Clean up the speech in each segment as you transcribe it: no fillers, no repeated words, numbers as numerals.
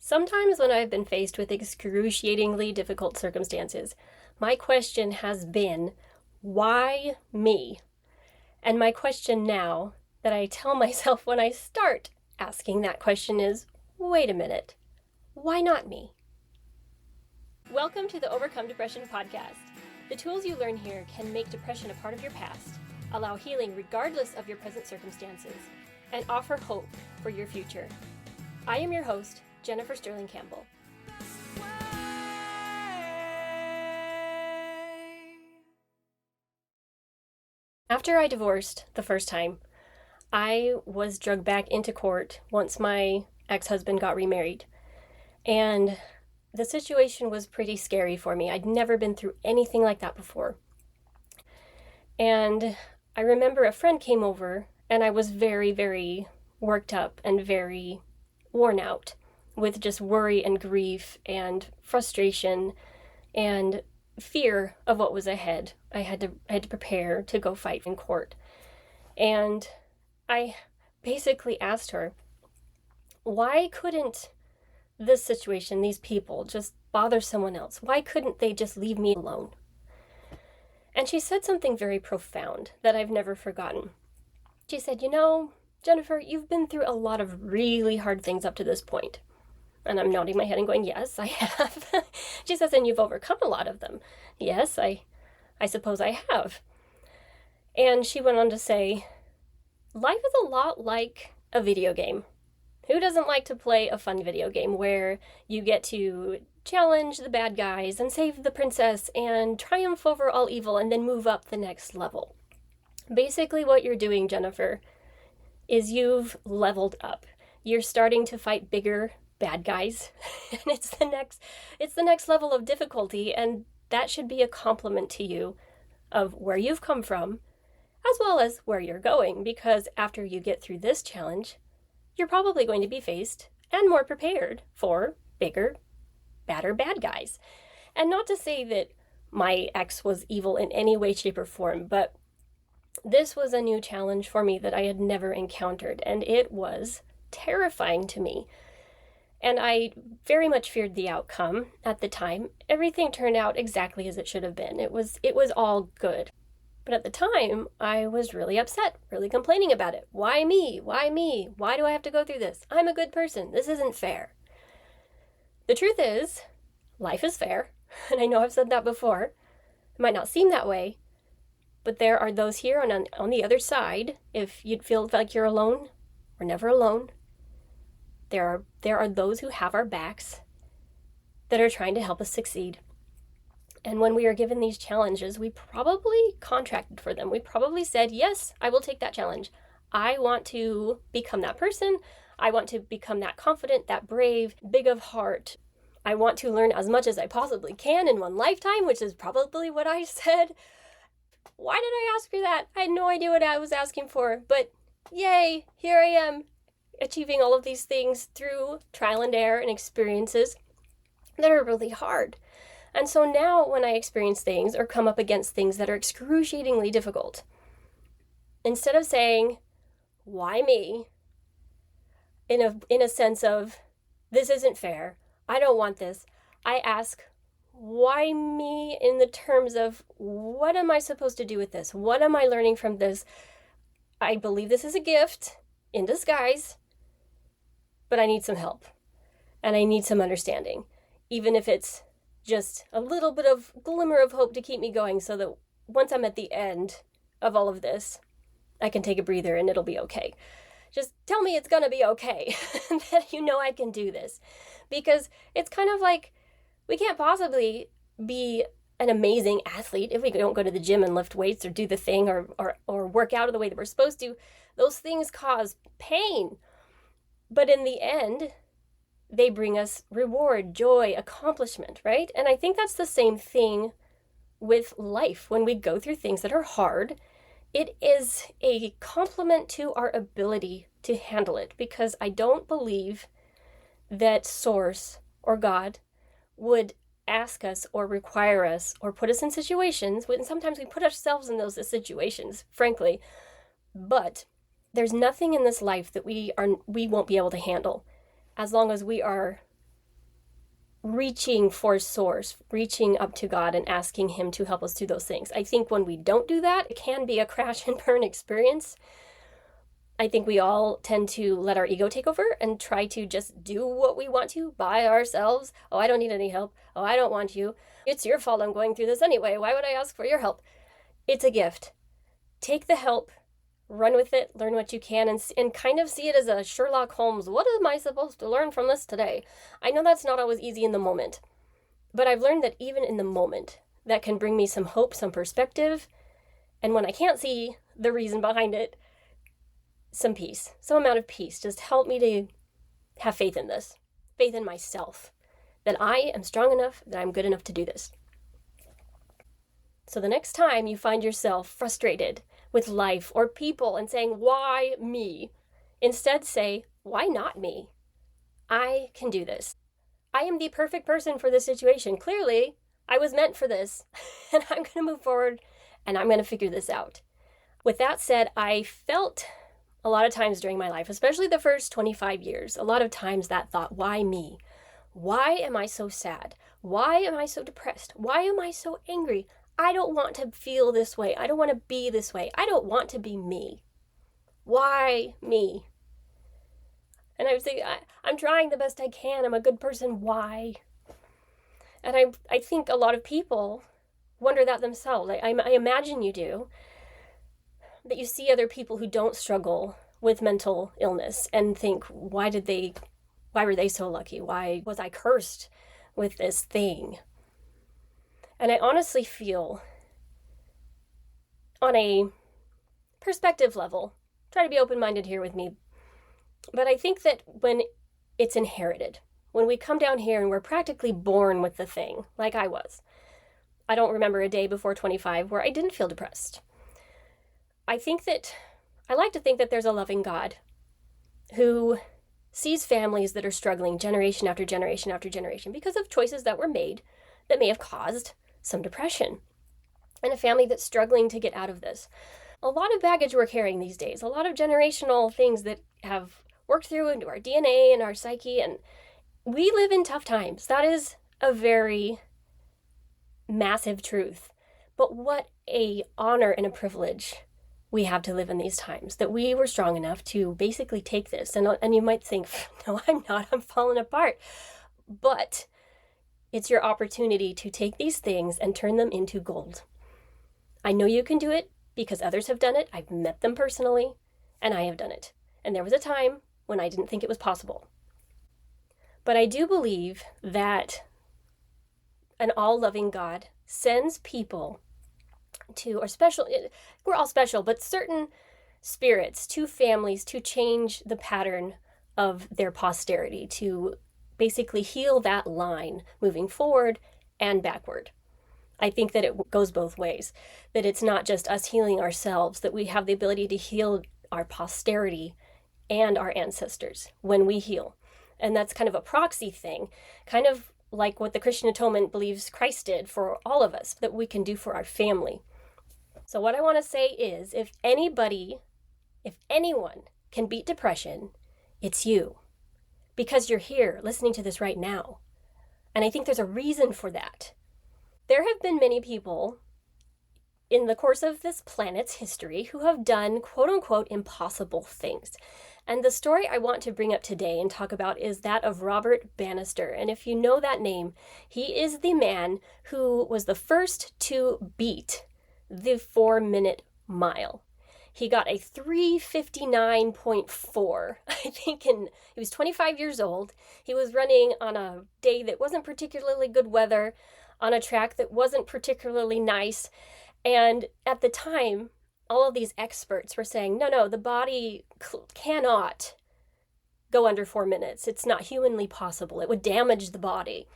Sometimes when I've been faced with excruciatingly difficult circumstances, my question has been, why me? And my question now that I tell myself when I start asking that question is, wait a minute, why not me? Welcome to the Overcome Depression podcast. The tools you learn here can make depression a part of your past, allow healing regardless of your present circumstances, and offer hope for your future. I am your host, Jennifer Sterling Campbell. After I divorced the first time, I was dragged back into court once my ex-husband got remarried. And the situation was pretty scary for me. I'd never been through anything like that before. And I remember a friend came over and I was very, very worked up and very worn out with just worry and grief and frustration and fear of what was ahead. I had to prepare to go fight in court. And I basically asked her, why couldn't this situation, these people, just bother someone else? Why couldn't they just leave me alone? And she said something very profound that I've never forgotten. She said, Jennifer, you've been through a lot of really hard things up to this point. And I'm nodding my head and going, yes, I have. She says, and you've overcome a lot of them. Yes, I suppose I have. And she went on to say, life is a lot like a video game. Who doesn't like to play a fun video game where you get to challenge the bad guys and save the princess and triumph over all evil and then move up the next level? Basically what you're doing, Jennifer, is you've leveled up. You're starting to fight bigger bad guys, and it's the next level of difficulty, and that should be a compliment to you of where you've come from as well as where you're going, because after you get through this challenge, you're probably going to be faced and more prepared for bigger, badder bad guys. And not to say that my ex was evil in any way, shape, or form, but this was a new challenge for me that I had never encountered, and it was terrifying to me. And I very much feared the outcome at the time. Everything turned out exactly as it should have been. It was all good. But at the time, I was really upset, really complaining about it. Why me? Why me? Why do I have to go through this? I'm a good person. This isn't fair. The truth is, life is fair. And I know I've said that before. It might not seem that way. But there are those here on the other side. If you'd feel like you're alone, we're never alone. There are those who have our backs that are trying to help us succeed. And when we are given these challenges, we probably contracted for them. We probably said, yes, I will take that challenge. I want to become that person. I want to become that confident, that brave, big of heart. I want to learn as much as I possibly can in one lifetime, which is probably what I said. Why did I ask for that? I had no idea what I was asking for, but yay, here I am, achieving all of these things through trial and error and experiences that are really hard. And so now when I experience things or come up against things that are excruciatingly difficult, instead of saying, why me, in a sense of, this isn't fair, I don't want this, I ask, why me, in the terms of, what am I supposed to do with this? What am I learning from this? I believe this is a gift in disguise, but I need some help and I need some understanding, even if it's just a little bit of glimmer of hope to keep me going, so that once I'm at the end of all of this, I can take a breather and it'll be okay. Just tell me it's gonna be okay, that I can do this. Because it's kind of like, we can't possibly be an amazing athlete if we don't go to the gym and lift weights or do the thing or work out the way that we're supposed to. Those things cause pain. But in the end, they bring us reward, joy, accomplishment, right? And I think that's the same thing with life. When we go through things that are hard, it is a compliment to our ability to handle it, because I don't believe that Source or God would ask us or require us or put us in situations, when sometimes we put ourselves in those situations, frankly, but there's nothing in this life that we won't be able to handle, as long as we are reaching for source, reaching up to God and asking him to help us through those things. I think when we don't do that, it can be a crash and burn experience. I think we all tend to let our ego take over and try to just do what we want to by ourselves. Oh, I don't need any help. Oh, I don't want you. It's your fault I'm going through this anyway. Why would I ask for your help? It's a gift. Take the help, run with it, learn what you can, and kind of see it as a Sherlock Holmes. What am I supposed to learn from this today? I know that's not always easy in the moment, but I've learned that even in the moment, that can bring me some hope, some perspective, and when I can't see the reason behind it, some peace, some amount of peace. Just help me to have faith in this, faith in myself, that I am strong enough, that I'm good enough to do this. So the next time you find yourself frustrated with life or people and saying, why me? Instead say, why not me? I can do this. I am the perfect person for this situation. Clearly, I was meant for this, and I'm going to move forward, and I'm going to figure this out. With that said, I felt a lot of times during my life, especially the first 25 years, a lot of times that thought, why me? Why am I so sad? Why am I so depressed? Why am I so angry? I don't want to feel this way. I don't want to be this way. I don't want to be me. Why me? And I was thinking, I'm trying the best I can. I'm a good person. Why? And I think a lot of people wonder that themselves. I imagine you do. That you see other people who don't struggle with mental illness and think, why were they so lucky? Why was I cursed with this thing? And I honestly feel, on a perspective level, try to be open-minded here with me, but I think that when it's inherited, when we come down here and we're practically born with the thing, like I was, I don't remember a day before 25 where I didn't feel depressed. I like to think that there's a loving God who sees families that are struggling generation after generation after generation because of choices that were made that may have caused some depression. And a family that's struggling to get out of this. A lot of baggage we're carrying these days, a lot of generational things that have worked through into our DNA and our psyche, and we live in tough times. That is a very massive truth. But what a honor and a privilege we have to live in these times, that we were strong enough to basically take this. And you might think, no, I'm not, I'm falling apart. But it's your opportunity to take these things and turn them into gold. I know you can do it because others have done it. I've met them personally, and I have done it. And there was a time when I didn't think it was possible. But I do believe that an all-loving God sends people to, or special, we're all special, but certain spirits to families to change the pattern of their posterity, to basically heal that line moving forward and backward. I think that it goes both ways, that it's not just us healing ourselves, that we have the ability to heal our posterity and our ancestors when we heal. And that's kind of a proxy thing, kind of like what the Christian atonement believes Christ did for all of us, that we can do for our family. So what I want to say is, if anyone can beat depression, it's you. Because you're here listening to this right now. And I think there's a reason for that. There have been many people in the course of this planet's history who have done quote-unquote impossible things. And the story I want to bring up today and talk about is that of Robert Bannister. And if you know that name, he is the man who was the first to beat the 4-minute mile. He got a 3:59.4, I think, and he was 25 years old. He was running on a day that wasn't particularly good weather, on a track that wasn't particularly nice. And at the time, all of these experts were saying, no, the body cannot go under 4 minutes. It's not humanly possible. It would damage the body,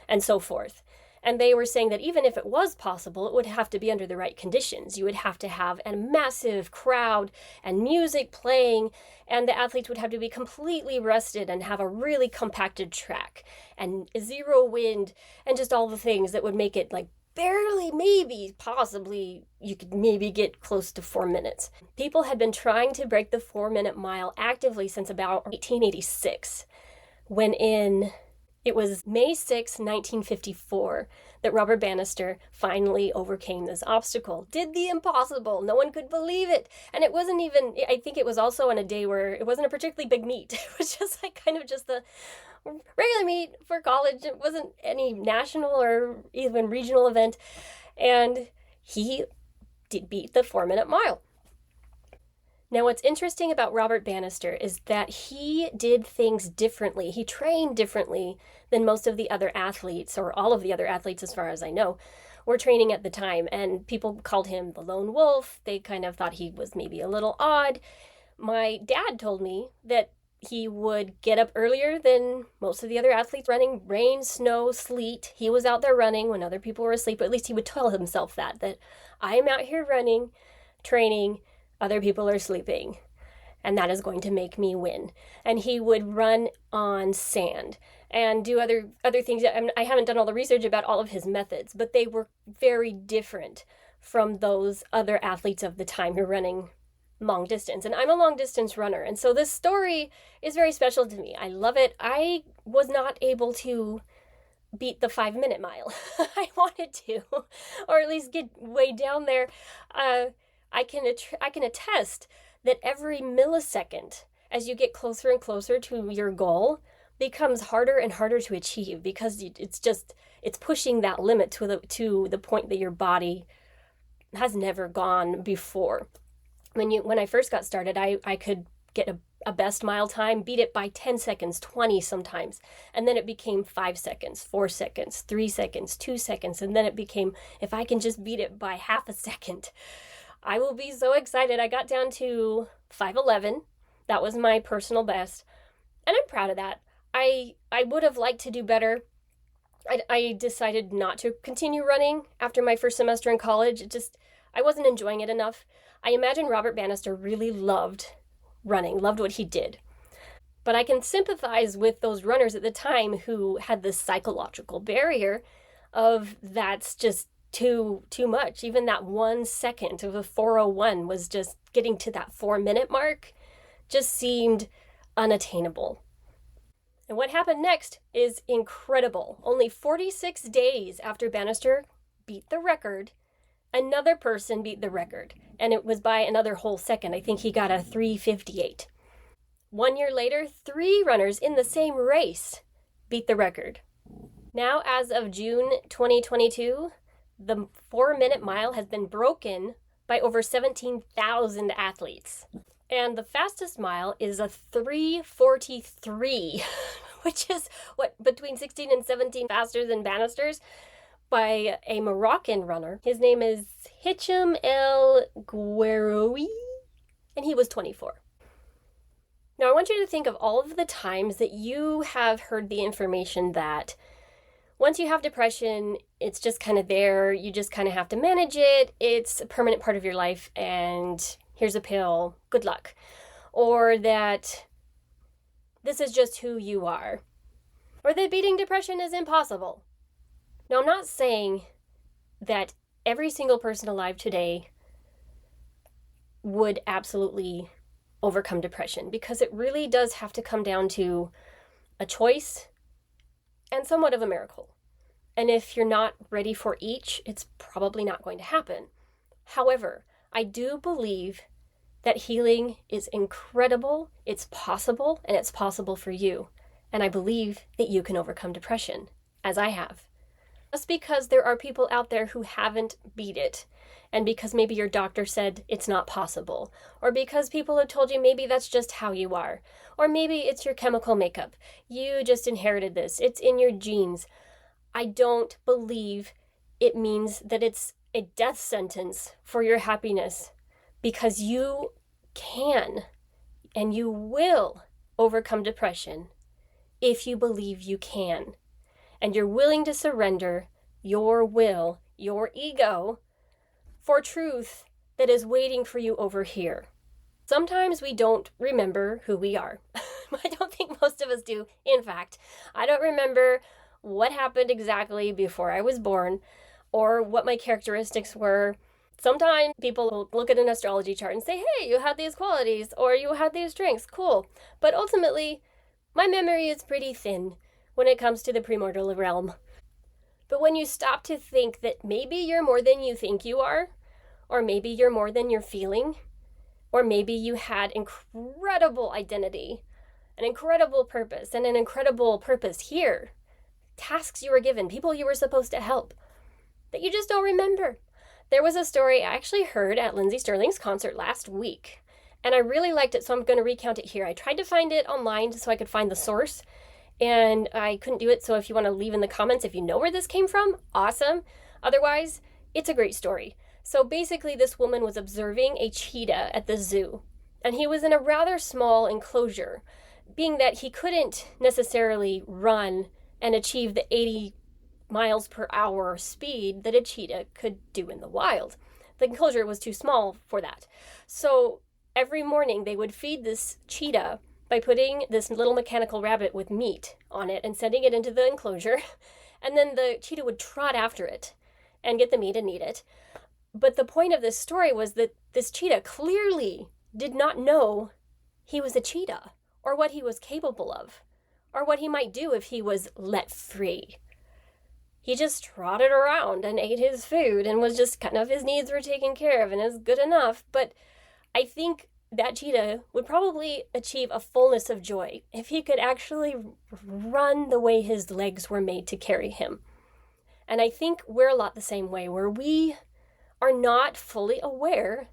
and so forth. And they were saying that even if it was possible, it would have to be under the right conditions. You would have to have a massive crowd and music playing, and the athletes would have to be completely rested and have a really compacted track and zero wind and just all the things that would make it like barely, maybe, possibly, you could maybe get close to 4 minutes. People had been trying to break the 4-minute mile actively since about 1886, when in It was May 6, 1954, that Robert Bannister finally overcame this obstacle. Did the impossible. No one could believe it. And it wasn't even, I think it was also on a day where it wasn't a particularly big meet. It was just like kind of just the regular meet for college. It wasn't any national or even regional event. And he beat the 4-minute mile. Now, what's interesting about Robert Bannister is that he did things differently. He trained differently than most of the other athletes, or all of the other athletes, as far as I know, were training at the time. And people called him the lone wolf. They kind of thought he was maybe a little odd. My dad told me that he would get up earlier than most of the other athletes running, rain, snow, sleet. He was out there running when other people were asleep. At least he would tell himself that I am out here running, training, other people are sleeping, and that is going to make me win. And he would run on sand and do other things. I haven't done all the research about all of his methods, but they were very different from those other athletes of the time who were running long distance. And I'm a long distance runner, and so this story is very special to me. I love it. I was not able to beat the 5-minute mile. I wanted to, or at least get way down there. I can attest that every millisecond as you get closer and closer to your goal becomes harder and harder to achieve, because it's pushing that limit to the point that your body has never gone before. When I first got started, I could get a best mile time, beat it by 10 seconds, 20 sometimes. And then it became 5 seconds, 4 seconds, 3 seconds, 2 seconds. And then it became, if I can just beat it by half a second, I will be so excited. I got down to 5:11. That was my personal best. And I'm proud of that. I would have liked to do better. I decided not to continue running after my first semester in college. I wasn't enjoying it enough. I imagine Robert Bannister really loved running, loved what he did. But I can sympathize with those runners at the time who had this psychological barrier of that's just too much. Even that 1 second of a 4:01 was just getting to that 4-minute mark just seemed unattainable. And what happened next is incredible. Only 46 days after Bannister beat the record, another person beat the record, and it was by another whole second. I think he got a 3:58. 1 year later, 3 runners in the same race beat the record. Now, as of June 2022, the 4-minute mile has been broken by over 17,000 athletes. And the fastest mile is a 3:43, which is between 16 and 17 faster than Bannister's, by a Moroccan runner. His name is Hicham El Guerroui, and he was 24. Now, I want you to think of all of the times that you have heard the information that once you have depression, it's just kind of there. You just kind of have to manage it. It's a permanent part of your life, and here's a pill. Good luck. Or that this is just who you are. Or that beating depression is impossible. Now, I'm not saying that every single person alive today would absolutely overcome depression, because it really does have to come down to a choice and somewhat of a miracle. And if you're not ready for each, it's probably not going to happen. However, I do believe that healing is incredible, it's possible, and it's possible for you. And I believe that you can overcome depression, as I have. Just because there are people out there who haven't beat it, and because maybe your doctor said it's not possible, or because people have told you maybe that's just how you are, or maybe it's your chemical makeup, you just inherited this, it's in your genes, I don't believe it means that it's a death sentence for your happiness, because you can and you will overcome depression if you believe you can, and you're willing to surrender your will, your ego, for truth that is waiting for you over here. Sometimes we don't remember who we are. I don't think most of us do. In fact, I don't remember what happened exactly before I was born or what my characteristics were. Sometimes people will look at an astrology chart and say, hey, you had these qualities or you had these strengths. Cool. But ultimately, my memory is pretty thin. when it comes to the primordial realm. But when you stop to think that maybe you're more than you think you are, or maybe you're more than you're feeling, or maybe you had incredible identity, an incredible purpose, and an incredible purpose here, tasks you were given, people you were supposed to help, that you just don't remember. There was a story I actually heard at Lindsey Sterling's concert last week, and I really liked it, so I'm going to recount it here. I tried to find it online so I could find the source, and I couldn't do it, so if you want to leave in the comments if you know where this came from, awesome. Otherwise, it's a great story. So basically, this woman was observing a cheetah at the zoo, and he was in a rather small enclosure, being that he couldn't necessarily run and achieve the 80 miles per hour speed that a cheetah could do in the wild. The enclosure was too small for that. So every morning they would feed this cheetah by putting this little mechanical rabbit with meat on it and sending it into the enclosure. And then the cheetah would trot after it and get the meat and eat it. But the point of this story was that this cheetah clearly did not know he was a cheetah, or what he was capable of, or what he might do if he was let free. He just trotted around and ate his food and was just kind of, his needs were taken care of and is good enough. But I think that cheetah would probably achieve a fullness of joy if he could actually run the way his legs were made to carry him. And I think we're a lot the same way, where we are not fully aware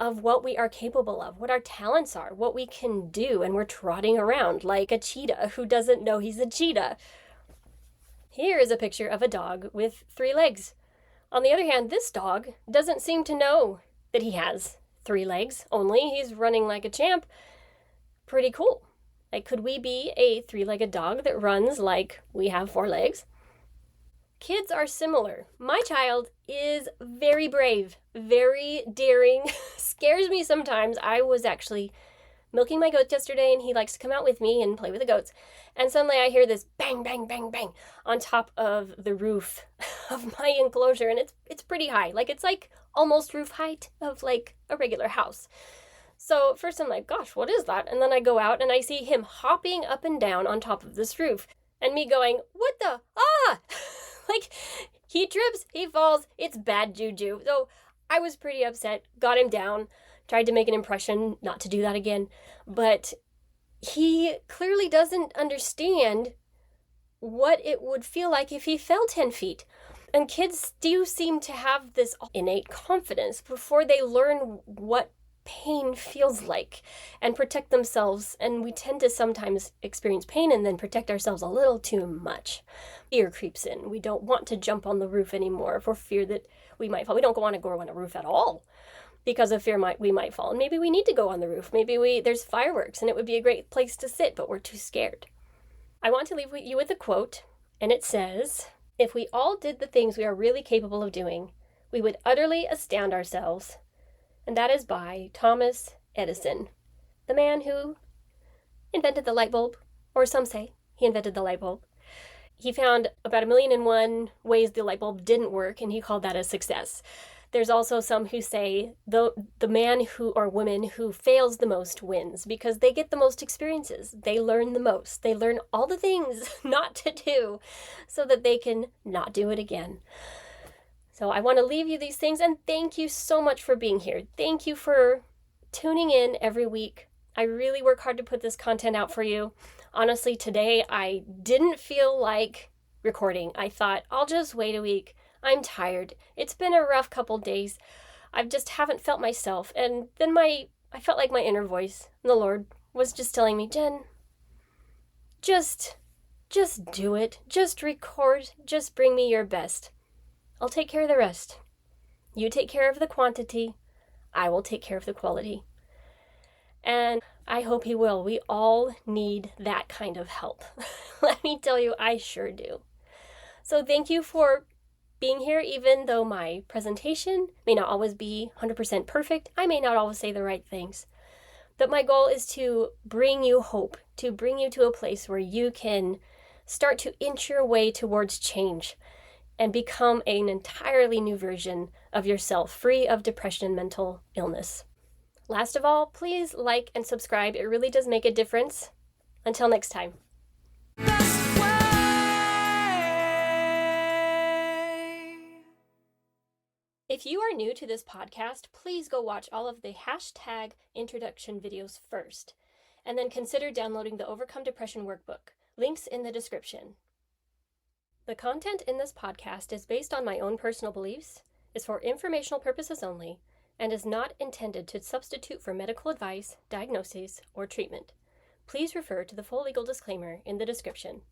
of what we are capable of, what our talents are, what we can do, and we're trotting around like a cheetah who doesn't know he's a cheetah. Here is a picture of a dog with 3 legs. On the other hand, this dog doesn't seem to know that he has 3 legs, only he's running like a champ. Pretty cool. Like, could we be a 3-legged dog that runs like we have 4 legs? Kids are similar. My child is very brave, very daring, scares me sometimes. I was actually milking my goats yesterday, and he likes to come out with me and play with the goats. And suddenly I hear this bang, bang, bang, bang on top of the roof of my enclosure, and it's pretty high. Like, it's like almost roof height of like a regular house. So first I'm like, gosh, what is that? And then I go out and I see him hopping up and down on top of this roof, and me going, what the? Ah! Like, he trips, he falls, it's bad juju. So I was pretty upset, got him down, tried to make an impression not to do that again. But he clearly doesn't understand what it would feel like if he fell 10 feet. And kids do seem to have this innate confidence before they learn what pain feels like and protect themselves. And we tend to sometimes experience pain and then protect ourselves a little too much. Fear creeps in. We don't want to jump on the roof anymore for fear that we might fall. We don't want to go on a roof at all because of fear we might fall. And maybe we need to go on the roof. Maybe there's fireworks and it would be a great place to sit, but we're too scared. I want to leave you with a quote, and it says, "If we all did the things we are really capable of doing, we would utterly astound ourselves." And that is by Thomas Edison, the man who invented the light bulb, or some say he invented the light bulb. He found about 1,000,001 ways the light bulb didn't work, and he called that a success. There's also some who say the man who or woman who fails the most wins because they get the most experiences. They learn the most. They learn all the things not to do so that they can not do it again. So I want to leave you these things, and thank you so much for being here. Thank you for tuning in every week. I really work hard to put this content out for you. Honestly, today I didn't feel like recording. I thought, I'll just wait a week. I'm tired. It's been a rough couple days. I just haven't felt myself. And then I felt like my inner voice, the Lord, was just telling me, Jen, just do it. Just record. Just bring me your best. I'll take care of the rest. You take care of the quantity. I will take care of the quality. And I hope he will. We all need that kind of help. Let me tell you, I sure do. So thank you for being here, even though my presentation may not always be 100% perfect. I may not always say the right things. But my goal is to bring you hope, to bring you to a place where you can start to inch your way towards change and become an entirely new version of yourself, free of depression and mental illness. Last of all, please like and subscribe. It really does make a difference. Until next time. If you are new to this podcast, please go watch all of the hashtag introduction videos first, and then consider downloading the Overcome Depression workbook. Links in the description. The content in this podcast is based on my own personal beliefs, is for informational purposes only, and is not intended to substitute for medical advice, diagnosis, or treatment. Please refer to the full legal disclaimer in the description.